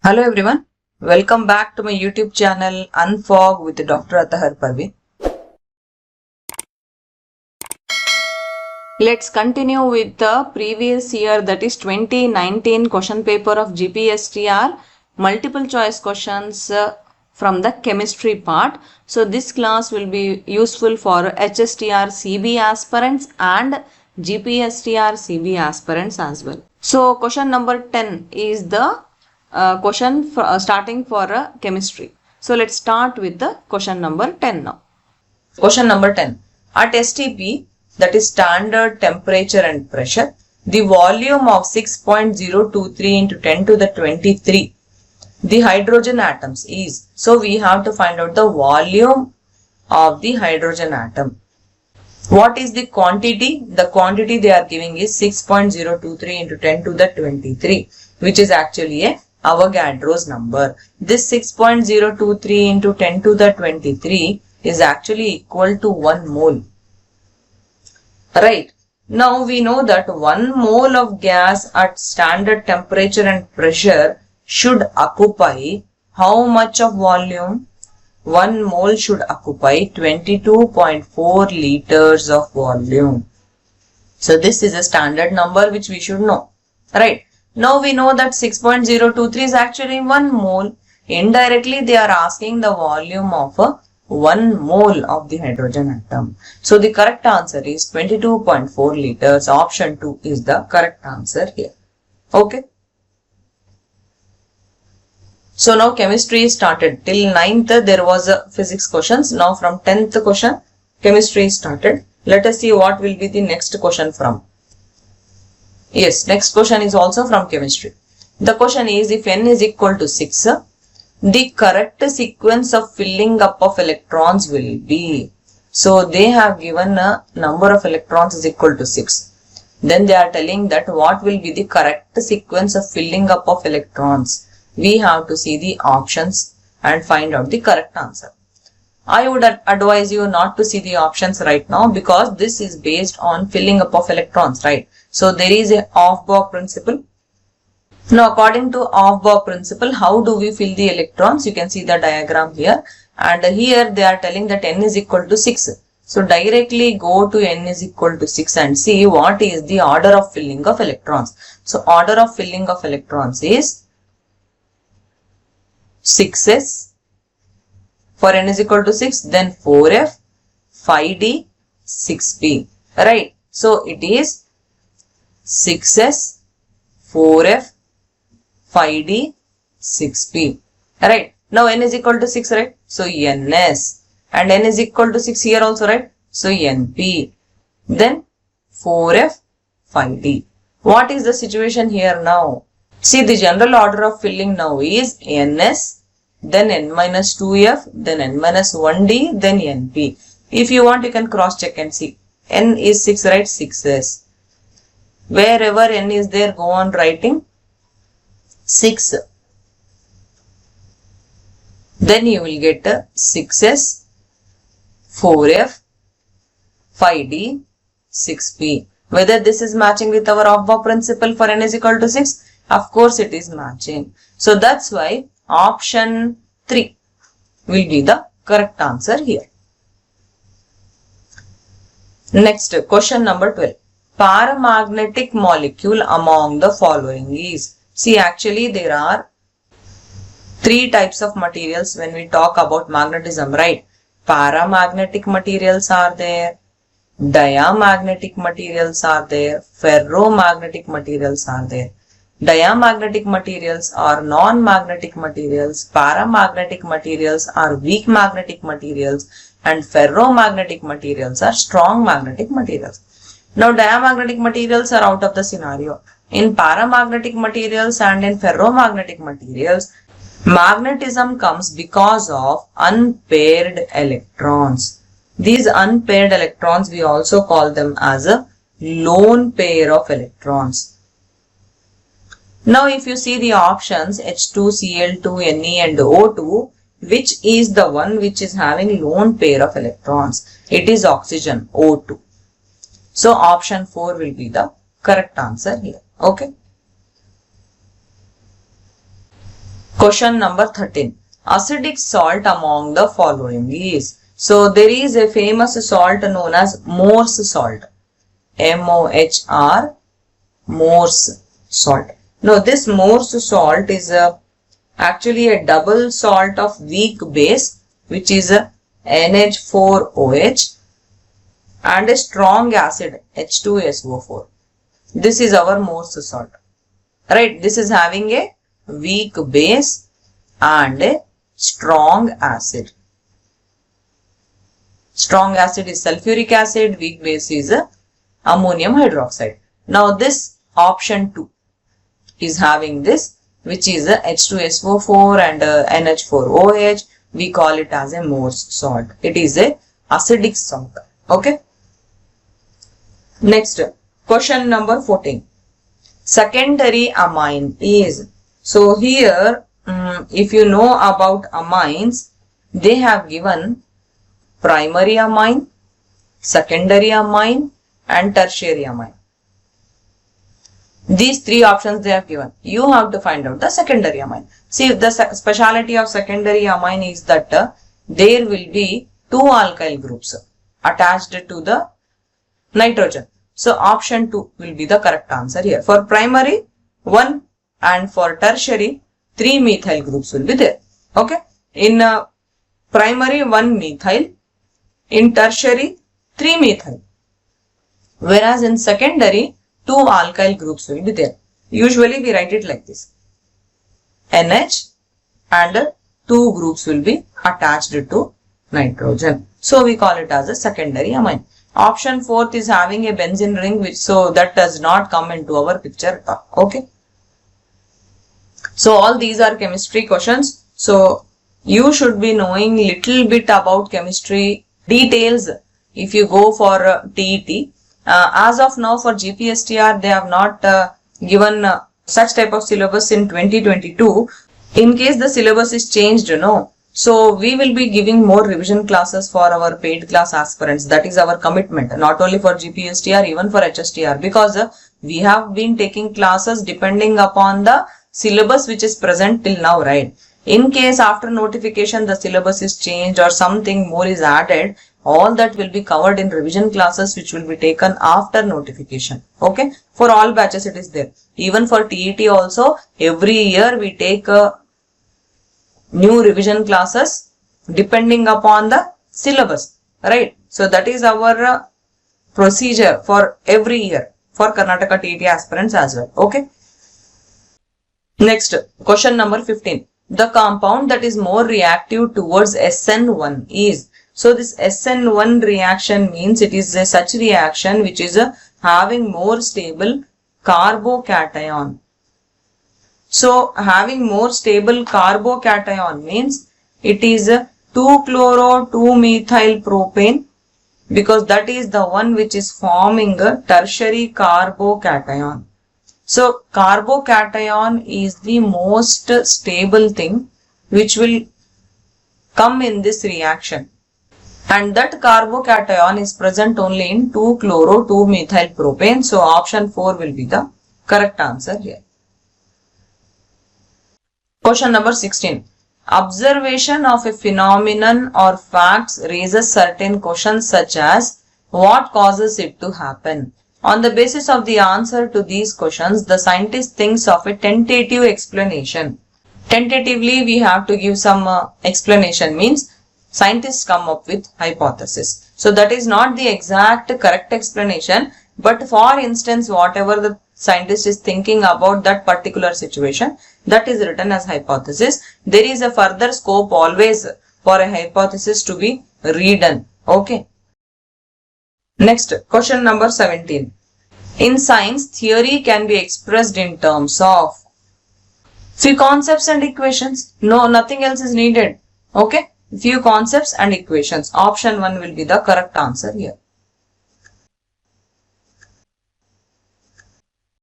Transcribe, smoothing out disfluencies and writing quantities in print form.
Hello everyone, welcome back to my YouTube channel Unfog with Dr. Atahar Parveen. Let's continue with the previous year, that is 2019 question paper of Gpstr, multiple choice questions from the chemistry part. So this class will be useful for Hstr CB aspirants and Gpstr CB aspirants as well. So question number 10 is the question starting for chemistry. So let's start with the question number 10 now. Question number 10. At STP, that is standard temperature and pressure, the volume of 6.023 into 10 to the 23, the hydrogen atoms is. So we have to find out the volume of the hydrogen atom. What is the quantity? The quantity they are giving is 6.023 into 10 to the 23, which is actually a Avogadro's number. This 6.023 into 10 to the 23 is actually equal to 1 mole. Right. Now we know that 1 mole of gas at standard temperature and pressure should occupy how much of volume? 1 mole should occupy 22.4 liters of volume. So this is a standard number which we should know. Right. Now we know that 6.023 is actually 1 mole. Indirectly they are asking the volume of 1 mole of the hydrogen atom. So the correct answer is 22.4 liters. Option 2 is the correct answer here. Okay. So now chemistry is started. Till 9th there was a physics questions. Now from 10th question chemistry is started. Let us see what will be the next question from. Yes, next question is also from chemistry. The question is, if n is equal to 6, the correct sequence of filling up of electrons will be. So they have given a number of electrons is equal to 6. Then they are telling that what will be the correct sequence of filling up of electrons. We have to see the options and find out the correct answer. I would advise you not to see the options right now because this is based on filling up of electrons, right? So there is a Aufbau principle. Now according to Aufbau principle, how do we fill the electrons? You can see the diagram here, and here they are telling that n is equal to 6. So directly go to n is equal to 6 and see what is the order of filling of electrons. So order of filling of electrons is 6s for n is equal to 6, then 4f, 5d, 6p, right? So it is 6s, 4f, 5d, 6p, right? Now n is equal to 6, right? So ns, and n is equal to 6 here also, right? So np, then 4f, 5d. What is the situation here now? See, the general order of filling now is ns, then n minus 2f, then n minus 1d, then np. If you want, you can cross check and see. N is 6, right? 6s. Wherever n is there, go on writing 6. Then you will get 6s, 4f, 5d, 6p. Whether this is matching with our Aufbau principle for n is equal to 6? Of course it is matching. So that's why option 3 will be the correct answer here. Next, question number 12. Paramagnetic molecule among the following is. See, actually there are 3 types of materials when we talk about magnetism, right? Paramagnetic materials are there, diamagnetic materials are there, ferromagnetic materials are there. Diamagnetic materials are non-magnetic materials, paramagnetic materials are weak magnetic materials, and ferromagnetic materials are strong magnetic materials. Now diamagnetic materials are out of the scenario. In paramagnetic materials and in ferromagnetic materials, magnetism comes because of unpaired electrons. These unpaired electrons, we also call them as a lone pair of electrons. Now if you see the options H2, Cl2, Ne and O2, which is the one which is having lone pair of electrons? It is oxygen, O2. So option 4 will be the correct answer here. Okay. Question number 13. Acidic salt among the following is. So there is a famous salt known as Morse salt. M-O-H-R, Morse salt. Now this Morse salt is actually a double salt of weak base, which is NH4OH, and a strong acid H2SO4. This is our Morse salt. Right, this is having a weak base and a strong acid. Strong acid is sulfuric acid, weak base is ammonium hydroxide. Now this option 2 is having this, which is H2SO4 and NH4OH. We call it as a Morse salt. It is a acidic salt. Okay. Next, question number 14. Secondary amine is. So here, if you know about amines, they have given primary amine, secondary amine and tertiary amine. These three options they have given. You have to find out the secondary amine. See, the speciality of secondary amine is that there will be two alkyl groups attached to the nitrogen. So option 2 will be the correct answer here. For primary, 1, and for tertiary, 3 methyl groups will be there. Okay. In primary, 1 methyl. In tertiary, 3 methyl. Whereas in secondary, 2 alkyl groups will be there. Usually we write it like this. NH and 2 groups will be attached to nitrogen. So we call it as a secondary amine. Option 4th is having a benzene ring, which so that does not come into our picture. Okay. So all these are chemistry questions. So you should be knowing little bit about chemistry details if you go for TET. As of now for Gpstr, they have not given such type of syllabus in 2022. In case the syllabus is changed, so we will be giving more revision classes for our paid class aspirants. That is our commitment, not only for Gpstr, even for Hstr, because we have been taking classes depending upon the syllabus which is present till now, right? In case after notification the syllabus is changed or something more is added, all that will be covered in revision classes which will be taken after notification. Okay, for all batches it is there. Even for TET also, every year we take new revision classes depending upon the syllabus, right? So that is our procedure for every year for Karnataka TET aspirants as well. Okay. Next, question number 15. The compound that is more reactive towards SN1 is. So this SN1 reaction means it is a such reaction which is having more stable carbocation. So having more stable carbocation means it is 2-chloro-2-methyl propane, because that is the one which is forming a tertiary carbocation. So carbocation is the most stable thing which will come in this reaction, and that carbocation is present only in 2-chloro-2-methyl propane. So option 4 will be the correct answer here. Question number 16. Observation of a phenomenon or facts raises certain questions such as what causes it to happen. On the basis of the answer to these questions, the scientist thinks of a tentative explanation. Tentatively, we have to give some explanation, means scientists come up with hypothesis. So that is not the exact correct explanation, but for instance, whatever the scientist is thinking about that particular situation, that is written as hypothesis. There is a further scope always for a hypothesis to be redone. Okay. Next, question number 17. In science, theory can be expressed in terms of few concepts and equations. No, nothing else is needed. Okay. Few concepts and equations. Option 1 will be the correct answer here.